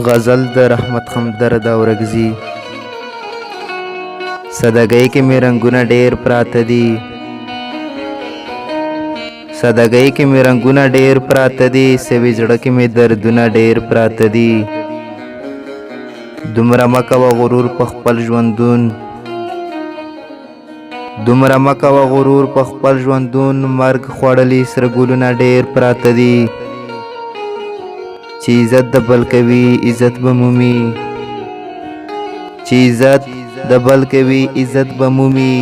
غزل د رحمت همدرد اورګزي. سادګۍ کې مې رنګونه ډېر پراته دي، سادګۍ کې مې رنګونه ډېر پراته دي، سوي زړه کې مې دردونه ډېر پراته دي. دومره مه کوه غرور په خپل ژوندون، دومره مه کوه غرور په خپل ژوندون، مرګ خوړلي سره ګلونه ډېر پراته دي. چې عزت د بل کوي عزت به مومي، چې عزت د بل کوي عزت به مومي.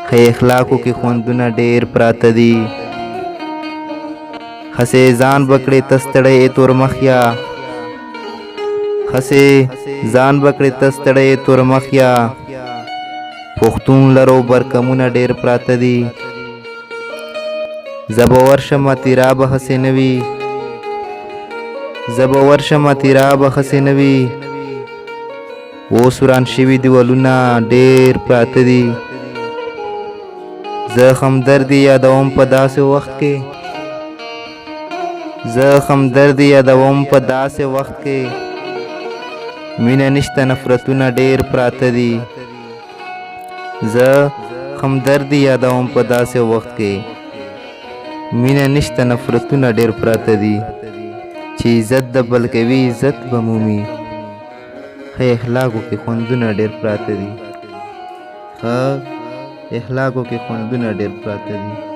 ښه اخلاقو کې خوندونه ډېر پراته دي. هسې ځان بکړې تستړی تور مخیا، هسې ځان بکړې تستړی تور مخیا. پښتون لرو برکمونه ډېر پراته دي. زه به ورشم تیرا به هسې نه وي، زه به ورشم تیرا به هسې نه وي. اوس وران شوي دیوالونه ډېر پراته دي. زه همدردي یادوم په داسې وخت کې، زه همدردي یادوم په داسې وخت کې. مینه نشته نفرتونه ډېر پراته دي. زه همدردي یادوم په داسې وخت کې. مینه نشته نفرتونه ډېر پراته دي. چې عزت د بل کوي عزت به مومي. ښه اخلاقو کې خوندونه ډېر پراته دي. ښه اخلاقو کې خوندونه ډېر پراته دي.